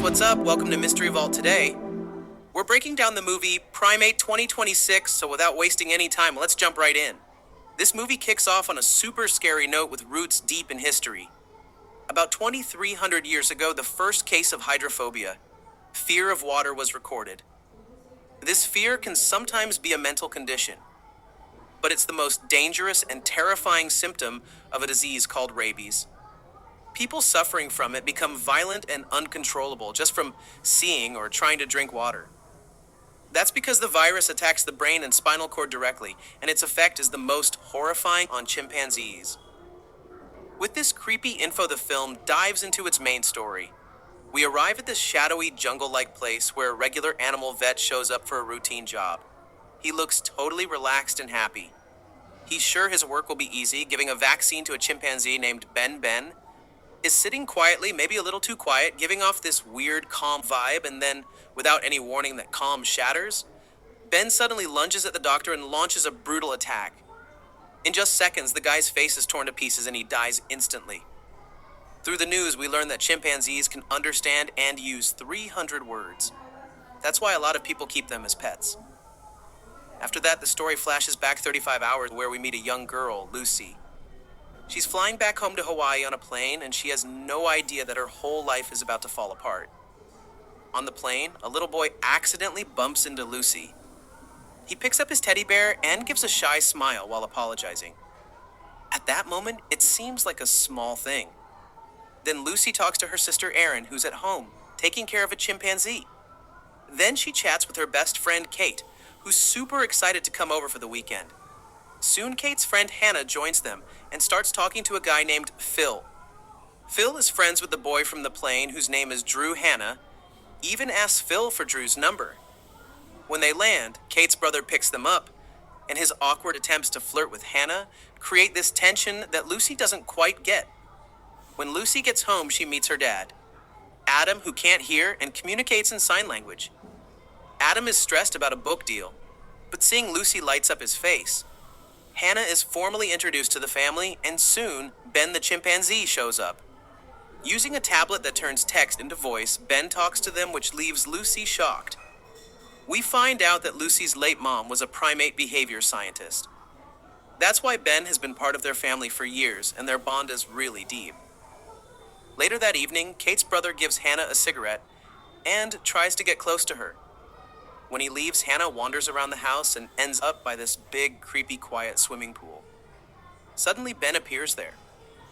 what's up? Welcome to Mystery Vault today. We're breaking down the movie Primate 2026, so without wasting any time, let's jump right in. This movie kicks off on a super scary note with roots deep in history. About 2,300 years ago, the first case of hydrophobia, fear of water, was recorded. This fear can sometimes be a mental condition, but it's the most dangerous and terrifying symptom of a disease called rabies. People suffering from it become violent and uncontrollable just from seeing or trying to drink water. That's because the virus attacks the brain and spinal cord directly, and its effect is the most horrifying on chimpanzees. With this creepy info, the film dives into its main story. We arrive at this shadowy, jungle-like place where a regular animal vet shows up for a routine job. He looks totally relaxed and happy. He's sure his work will be easy, giving a vaccine to a chimpanzee named Ben, is sitting quietly, maybe a little too quiet, giving off this weird, calm vibe, and then, without any warning that calm shatters, Ben suddenly lunges at the doctor and launches a brutal attack. In just seconds, the guy's face is torn to pieces and he dies instantly. Through the news, we learn that chimpanzees can understand and use 300 words. That's why a lot of people keep them as pets. After that, the story flashes back 35 hours where we meet a young girl, Lucy. She's flying back home to Hawaii on a plane, and she has no idea that her whole life is about to fall apart. On the plane, a little boy accidentally bumps into Lucy. He picks up his teddy bear and gives a shy smile while apologizing. At that moment, it seems like a small thing. Then Lucy talks to her sister Erin, who's at home, taking care of a chimpanzee. Then she chats with her best friend Kate, who's super excited to come over for the weekend. Soon Kate's friend Hannah joins them and starts talking to a guy named Phil. Phil is friends with the boy from the plane whose name is Drew Hannah, even asks Phil for Drew's number. When they land, Kate's brother picks them up, and his awkward attempts to flirt with Hannah create this tension that Lucy doesn't quite get. When Lucy gets home, she meets her dad, Adam, who can't hear and communicates in sign language. Adam is stressed about a book deal, but seeing Lucy lights up his face. Hannah is formally introduced to the family, and soon, Ben the chimpanzee shows up. Using a tablet that turns text into voice, Ben talks to them, which leaves Lucy shocked. We find out that Lucy's late mom was a primate behavior scientist. That's why Ben has been part of their family for years, and their bond is really deep. Later that evening, Kate's brother gives Hannah a cigarette and tries to get close to her. When he leaves, Hannah wanders around the house and ends up by this big, creepy, quiet swimming pool. Suddenly, Ben appears there,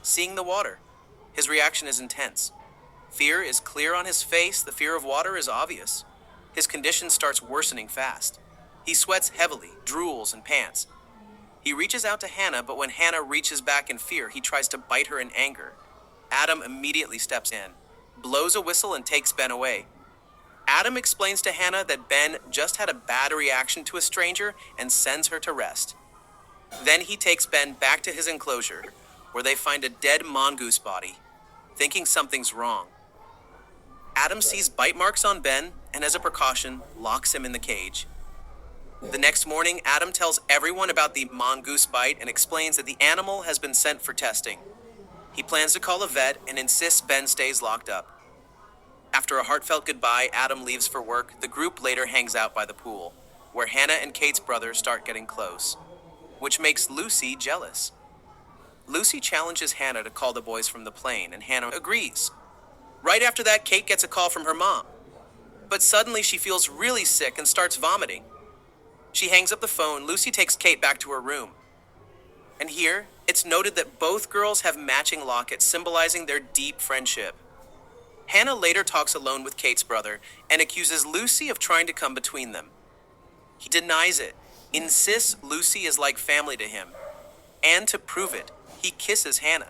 seeing the water. His reaction is intense. Fear is clear on his face. The fear of water is obvious. His condition starts worsening fast. He sweats heavily, drools, and pants. He reaches out to Hannah, but when Hannah reaches back in fear, he tries to bite her in anger. Adam immediately steps in, blows a whistle, and takes Ben away. Adam explains to Hannah that Ben just had a bad reaction to a stranger and sends her to rest. Then he takes Ben back to his enclosure, where they find a dead mongoose body, thinking something's wrong. Adam sees bite marks on Ben and, as a precaution, locks him in the cage. The next morning, Adam tells everyone about the mongoose bite and explains that the animal has been sent for testing. He plans to call a vet and insists Ben stays locked up. After a heartfelt goodbye, Adam leaves for work. The group later hangs out by the pool, where Hannah and Kate's brother start getting close, which makes Lucy jealous. Lucy challenges Hannah to call the boys from the plane, and Hannah agrees. Right after that, Kate gets a call from her mom. But suddenly she feels really sick and starts vomiting. She hangs up the phone. Lucy takes Kate back to her room. And here, it's noted that both girls have matching lockets, symbolizing their deep friendship. Hannah later talks alone with Kate's brother and accuses Lucy of trying to come between them. He denies it, insists Lucy is like family to him, and to prove it, he kisses Hannah.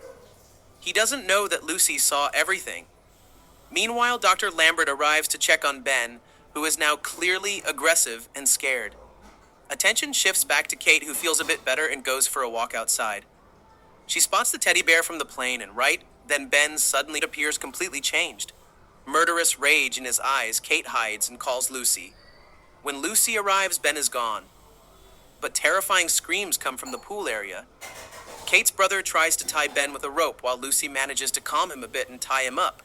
He doesn't know that Lucy saw everything. Meanwhile, Dr. Lambert arrives to check on Ben, who is now clearly aggressive and scared. Attention shifts back to Kate, who feels a bit better and goes for a walk outside. She spots the teddy bear from the plane, and then Ben suddenly appears completely changed. Murderous rage in his eyes, Kate hides and calls Lucy. When Lucy arrives, Ben is gone. But terrifying screams come from the pool area. Kate's brother tries to tie Ben with a rope while Lucy manages to calm him a bit and tie him up.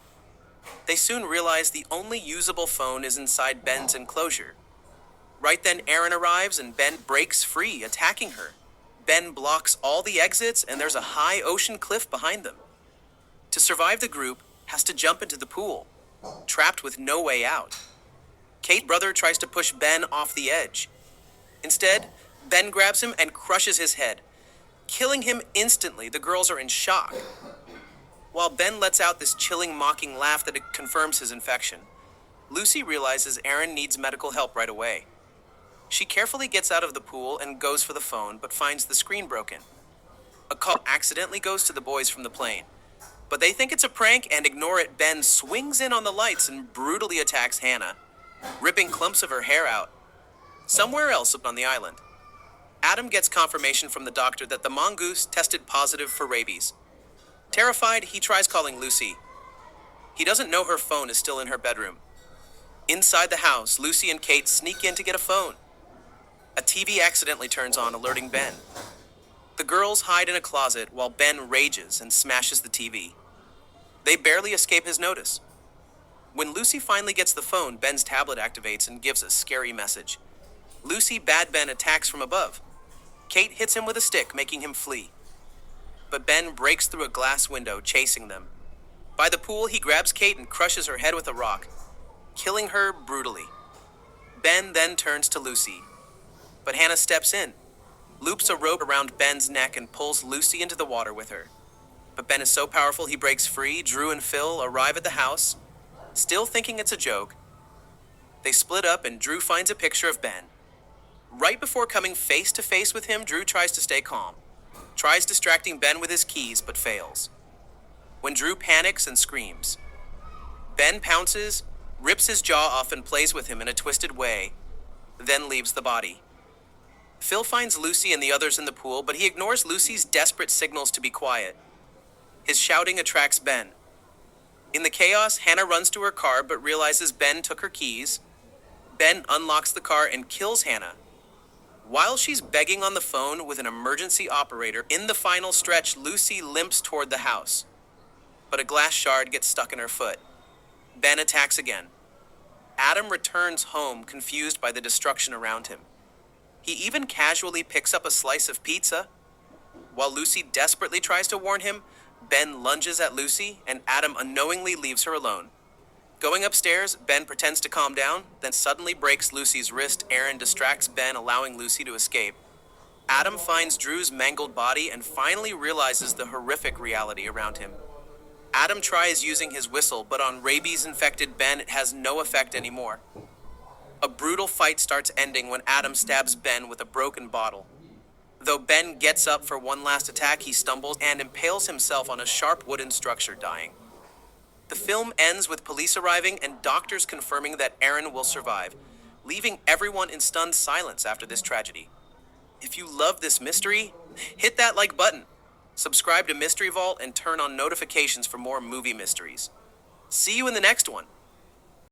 They soon realize the only usable phone is inside Ben's enclosure. Right then, Erin arrives and Ben breaks free, attacking her. Ben blocks all the exits and there's a high ocean cliff behind them. To survive, the group has to jump into the pool, trapped with no way out. Kate's brother tries to push Ben off the edge. Instead, Ben grabs him and crushes his head, killing him instantly. The girls are in shock. While Ben lets out this chilling, mocking laugh that confirms his infection, Lucy realizes Erin needs medical help right away. She carefully gets out of the pool and goes for the phone, but finds the screen broken. A call accidentally goes to the boys from the plane, but they think it's a prank and ignore it. Ben swings in on the lights and brutally attacks Hannah, ripping clumps of her hair out. Somewhere else on the island, Adam gets confirmation from the doctor that the mongoose tested positive for rabies. Terrified, he tries calling Lucy. He doesn't know her phone is still in her bedroom. Inside the house, Lucy and Kate sneak in to get a phone. A TV accidentally turns on, alerting Ben. The girls hide in a closet while Ben rages and smashes the TV. They barely escape his notice. When Lucy finally gets the phone, Ben's tablet activates and gives a scary message. Lucy bad Ben attacks from above. Kate hits him with a stick, making him flee. But Ben breaks through a glass window, chasing them. By the pool, he grabs Kate and crushes her head with a rock, killing her brutally. Ben then turns to Lucy, but Hannah steps in, loops a rope around Ben's neck and pulls Lucy into the water with her. But Ben is so powerful he breaks free. Drew and Phil arrive at the house, still thinking it's a joke. They split up and Drew finds a picture of Ben. Right before coming face to face with him, Drew tries to stay calm, tries distracting Ben with his keys, but fails. When Drew panics and screams, Ben pounces, rips his jaw off and plays with him in a twisted way, then leaves the body. Phil finds Lucy and the others in the pool, but he ignores Lucy's desperate signals to be quiet. His shouting attracts Ben. In the chaos, Hannah runs to her car but realizes Ben took her keys. Ben unlocks the car and kills Hannah. While she's begging on the phone with an emergency operator, in the final stretch, Lucy limps toward the house. But a glass shard gets stuck in her foot. Ben attacks again. Adam returns home, confused by the destruction around him. He even casually picks up a slice of pizza. While Lucy desperately tries to warn him, Ben lunges at Lucy and Adam unknowingly leaves her alone. Going upstairs, Ben pretends to calm down, then suddenly breaks Lucy's wrist. Erin distracts Ben, allowing Lucy to escape. Adam finds Drew's mangled body and finally realizes the horrific reality around him. Adam tries using his whistle, but on rabies-infected Ben, it has no effect anymore. A brutal fight starts, ending when Adam stabs Ben with a broken bottle. Though Ben gets up for one last attack, he stumbles and impales himself on a sharp wooden structure, dying. The film ends with police arriving and doctors confirming that Erin will survive, leaving everyone in stunned silence after this tragedy. If you love this mystery, hit that like button, subscribe to Mystery Vault, and turn on notifications for more movie mysteries. See you in the next one.